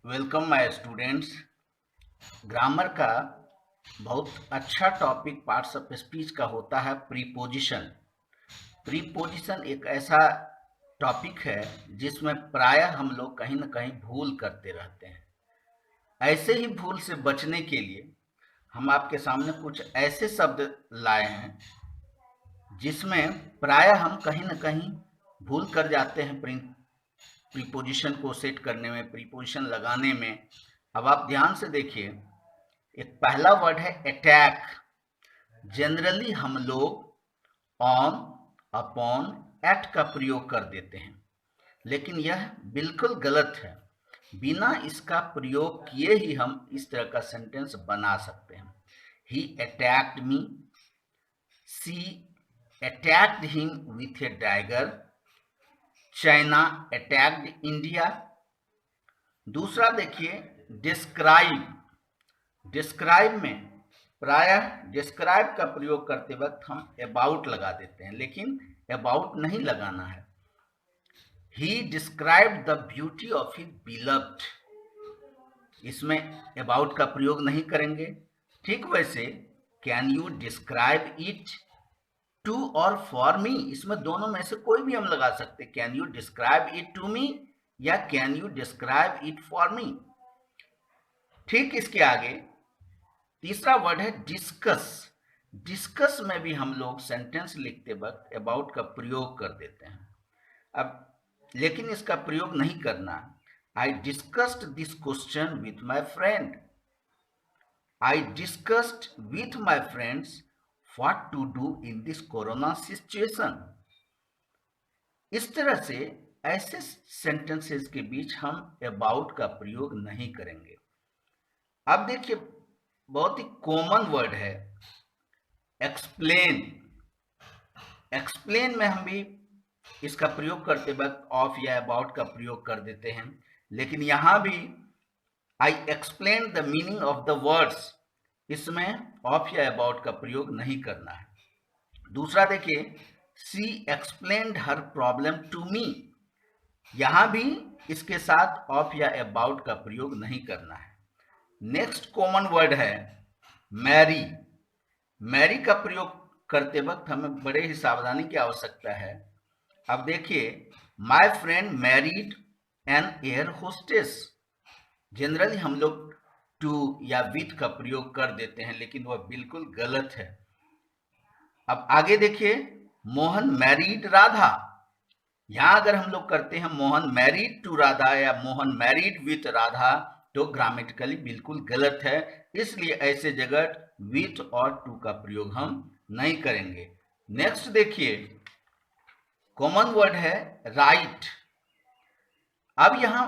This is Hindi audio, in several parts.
Welcome my students. ग्रामर का बहुत अच्छा टॉपिक पार्ट्स ऑफ स्पीच का होता है प्रीपोजिशन। प्रीपोजिशन एक ऐसा टॉपिक है जिसमें प्रायः हम लोग कहीं ना कहीं भूल करते रहते हैं। ऐसे ही भूल से बचने के लिए हम आपके सामने कुछ ऐसे शब्द लाए हैं जिसमें प्रायः हम कहीं ना कहीं भूल कर जाते हैं प्रीपोजिशन को सेट करने में, प्रीपोजिशन लगाने में। अब आप ध्यान से देखिए, एक पहला वर्ड है अटैक। जनरली हम लोग ऑन, अपॉन, एट का प्रयोग कर देते हैं, लेकिन यह बिल्कुल गलत है। बिना इसका प्रयोग किए ही हम इस तरह का सेंटेंस बना सकते हैं। He attacked me, she attacked him with a dagger, China attacked India. दूसरा देखिए डिस्क्राइब। डिस्क्राइब में प्रायः डिस्क्राइब का प्रयोग करते वक्त हम अबाउट लगा देते हैं, लेकिन अबाउट नहीं लगाना है। He describe the beauty of his beloved, इसमें अबाउट का प्रयोग नहीं करेंगे। ठीक वैसे can you describe it to or for me, इसमें दोनों में से कोई भी हम लगा सकते। Can you describe it to me या can you describe it for me. ठीक इसके आगे तीसरा वर्ड है डिस्कस। डिस्कस में भी हम लोग सेंटेंस लिखते वक्त अबाउट का प्रयोग कर देते हैं। अब लेकिन इसका प्रयोग नहीं करना। I discussed this question with my friend. I discussed with my friends what to do in this corona situation. इस तरह से ऐसे सेंटेंसेस के बीच हम अबाउट का प्रयोग नहीं करेंगे। अब देखिए, बहुत ही कॉमन वर्ड है एक्सप्लेन। एक्सप्लेन में हम भी इसका प्रयोग करते वक्त ऑफ या अबाउट का प्रयोग कर देते हैं, लेकिन यहां भी I explain the meaning of the words, इसमें ऑफ या अबाउट का प्रयोग नहीं करना है। दूसरा देखिए, she explained her problem to me, यहां भी इसके साथ ऑफ या अबाउट का प्रयोग नहीं करना है। नेक्स्ट कॉमन वर्ड है मैरी। मैरी का प्रयोग करते वक्त हमें बड़े ही सावधानी की आवश्यकता है। अब देखिए, my friend married an air hostess. Generally हम लोग टू या विथ का प्रयोग कर देते हैं, लेकिन वह बिल्कुल गलत है। अब आगे देखिए, मोहन मैरीड राधा। यहां अगर हम लोग करते हैं मोहन मैरीड टू राधा या मोहन मैरीड विथ राधा, तो ग्रामेटिकली बिल्कुल गलत है। इसलिए ऐसे जगह विथ और टू का प्रयोग हम नहीं करेंगे। नेक्स्ट देखिए, कॉमन वर्ड है राइट। अब यहां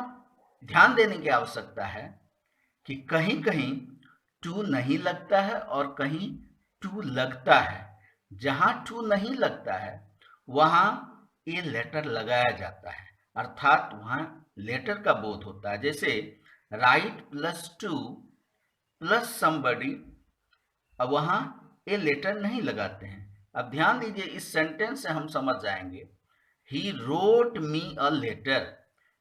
ध्यान देने की आवश्यकता है कि कहीं कहीं टू नहीं लगता है और कहीं टू लगता है। जहां टू नहीं लगता है वहां ए लेटर लगाया जाता है, अर्थात वहां लेटर का बोध होता है। जैसे right plus two plus somebody, अब वहां ए लेटर नहीं लगाते हैं। अब ध्यान दीजिए, इस सेंटेंस से हम समझ जाएंगे he wrote me a letter,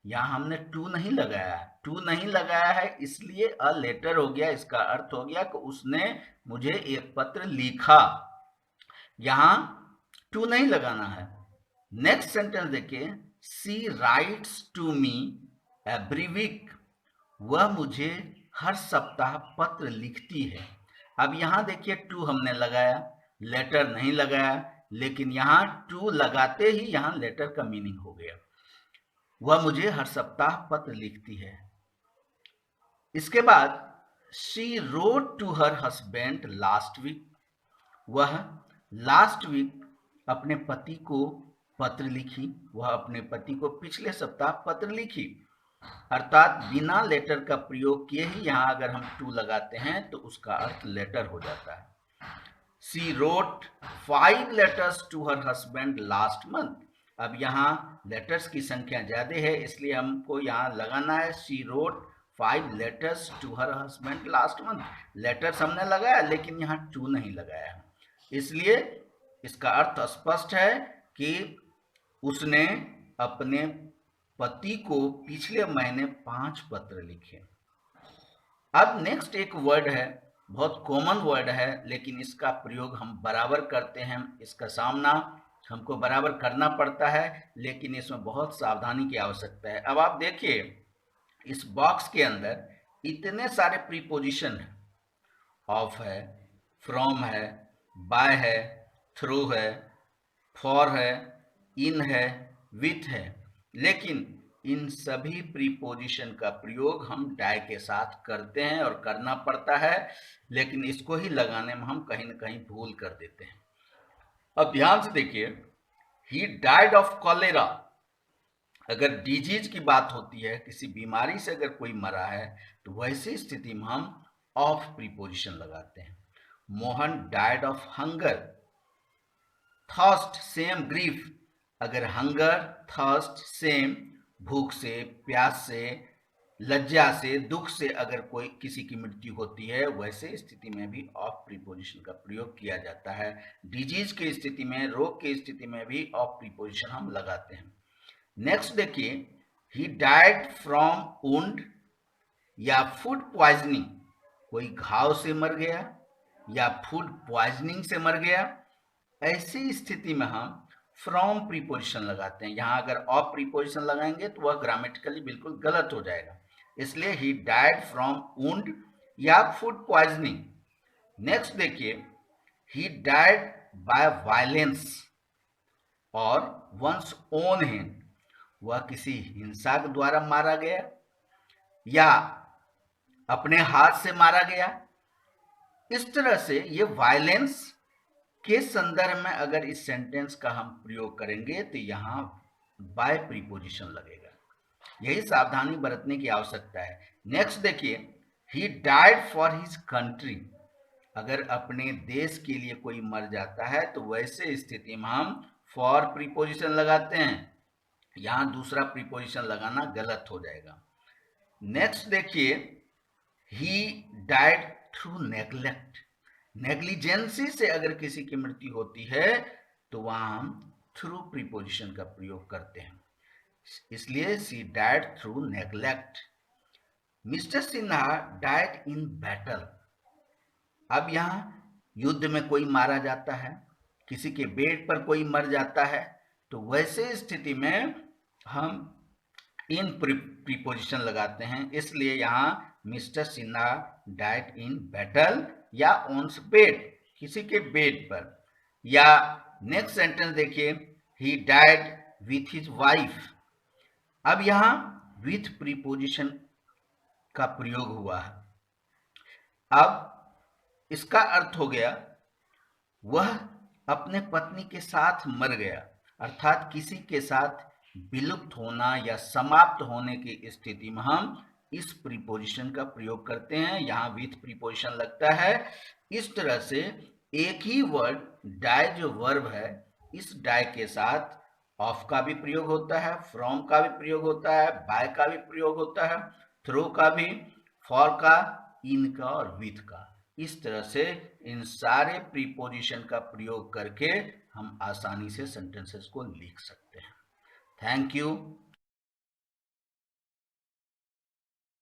यहां हमने टू नहीं लगाया है। टू नहीं लगाया है इसलिए अ लेटर हो गया। इसका अर्थ हो गया कि उसने मुझे एक पत्र लिखा, यहां टू नहीं लगाना है। नेक्स्ट सेंटेंस देखिए, she writes to me every week, वह मुझे हर सप्ताह पत्र लिखती है। अब यहां देखिए, टू हमने लगाया, लेटर नहीं लगाया, लेकिन यहां टू लगाते ही यहां लेटर का मीनिंग हो गया। वह मुझे हर सप्ताह पत्र लिखती है। इसके बाद she wrote to her husband last week, वह लास्ट वीक अपने पति को पत्र लिखी। वह अपने पति को पिछले सप्ताह पत्र लिखी, अर्थात बिना लेटर का प्रयोग किए ही यहां अगर हम टू लगाते हैं तो उसका अर्थ लेटर हो जाता है। She wrote 5 letters to her husband last month. अब यहाँ लेटर्स की संख्या ज्यादा है, इसलिए हमको यहाँ लगाना है she wrote 5 letters to her husband last month. Letters हमने लगाया लेकिन यहाँ टू नहीं लगाया है, इसलिए इसका अर्थ स्पष्ट है कि उसने अपने पति को पिछले महीने 5 पत्र लिखे। अब नेक्स्ट एक वर्ड है, बहुत कॉमन वर्ड है, लेकिन इसका प्रयोग हम बराबर करते हैं, इसका सामना हमको बराबर करना पड़ता है, लेकिन इसमें बहुत सावधानी की आवश्यकता है। अब आप देखिए इस बॉक्स के अंदर इतने सारे प्रीपोजिशन हैं, ऑफ है, फ्रॉम है, बाय है, थ्रू है, फॉर है, इन है, विथ है, लेकिन इन सभी प्रीपोजिशन का प्रयोग हम डाई के साथ करते हैं और करना पड़ता है, लेकिन इसको ही लगाने में हम कहीं न कहीं भूल कर देते हैं। अब ध्यान से देखिए, ही डाइड ऑफ कॉलेरा, अगर डिजीज की बात होती है, किसी बीमारी से अगर कोई मरा है, तो वैसी स्थिति में हम ऑफ प्रीपोजिशन लगाते हैं। Mohan died of hunger, thirst same grief, अगर हंगर, थर्स्ट सेम, भूख से, प्यास से, लज्जा से, दुख से अगर कोई किसी की मृत्यु होती है, वैसे स्थिति में भी ऑफ प्रीपोजिशन का प्रयोग किया जाता है। डिजीज की स्थिति में, रोग की स्थिति में भी ऑफ प्रीपोजिशन हम लगाते हैं। नेक्स्ट देखिए, ही डाइड फ्रॉम वुंड या फूड पॉइजनिंग, कोई घाव से मर गया या फूड पॉइजनिंग से मर गया, ऐसी स्थिति में हम फ्रॉम प्रीपोजिशन लगाते हैं। यहां अगर ऑफ प्रीपोजिशन लगाएंगे तो वह ग्रामेटिकली बिल्कुल गलत हो जाएगा, इसलिए ही डाइड फ्रॉम वुंड या फूड पॉइजनिंग। नेक्स्ट देखिए, ही डाइड बाय वायलेंस और वंस ओन हैंड, वह किसी हिंसा के द्वारा मारा गया या अपने हाथ से मारा गया। इस तरह से ये वायलेंस के संदर्भ में अगर इस सेंटेंस का हम प्रयोग करेंगे तो यहां बाय प्रीपोजिशन लगेगा, यही सावधानी बरतने की आवश्यकता है। नेक्स्ट देखिए, he died for his country, अगर अपने देश के लिए कोई मर जाता है तो वैसे स्थिति में हम फॉर प्रीपोजिशन लगाते हैं, यहां दूसरा प्रीपोजिशन लगाना गलत हो जाएगा। नेक्स्ट देखिए, he died through neglect, negligence से अगर किसी की मृत्यु होती है तो वहां हम थ्रू प्रीपोजिशन का प्रयोग करते हैं, इसलिए she died through neglect. Mister Sinha died in battle, अब यहां युद्ध में कोई मारा जाता है, किसी के बेड पर कोई मर जाता है, तो वैसे स्थिति में हम इन प्रीपोजिशन लगाते हैं, इसलिए यहां mister Sinha died in battle या ऑन बेड, किसी के बेड पर। या नेक्स्ट सेंटेंस देखिए, he died with his wife, अब यहां विथ प्रीपोजिशन का प्रयोग हुआ है। अब इसका अर्थ हो गया वह अपने पत्नी के साथ मर गया, अर्थात किसी के साथ विलुप्त होना या समाप्त होने की स्थिति में हम इस प्रीपोजिशन का प्रयोग करते हैं, यहां विथ प्रीपोजिशन लगता है। इस तरह से एक ही वर्ड डाई जो वर्ब है, इस डाई के साथ ऑफ का भी प्रयोग होता है, फ्रॉम का भी प्रयोग होता है, बाय का भी प्रयोग होता है, थ्रू का भी, फॉर का, इन का और विथ का। इस तरह से इन सारे प्रीपोजिशन का प्रयोग करके हम आसानी से सेंटेंसेस को लिख सकते हैं। Thank you.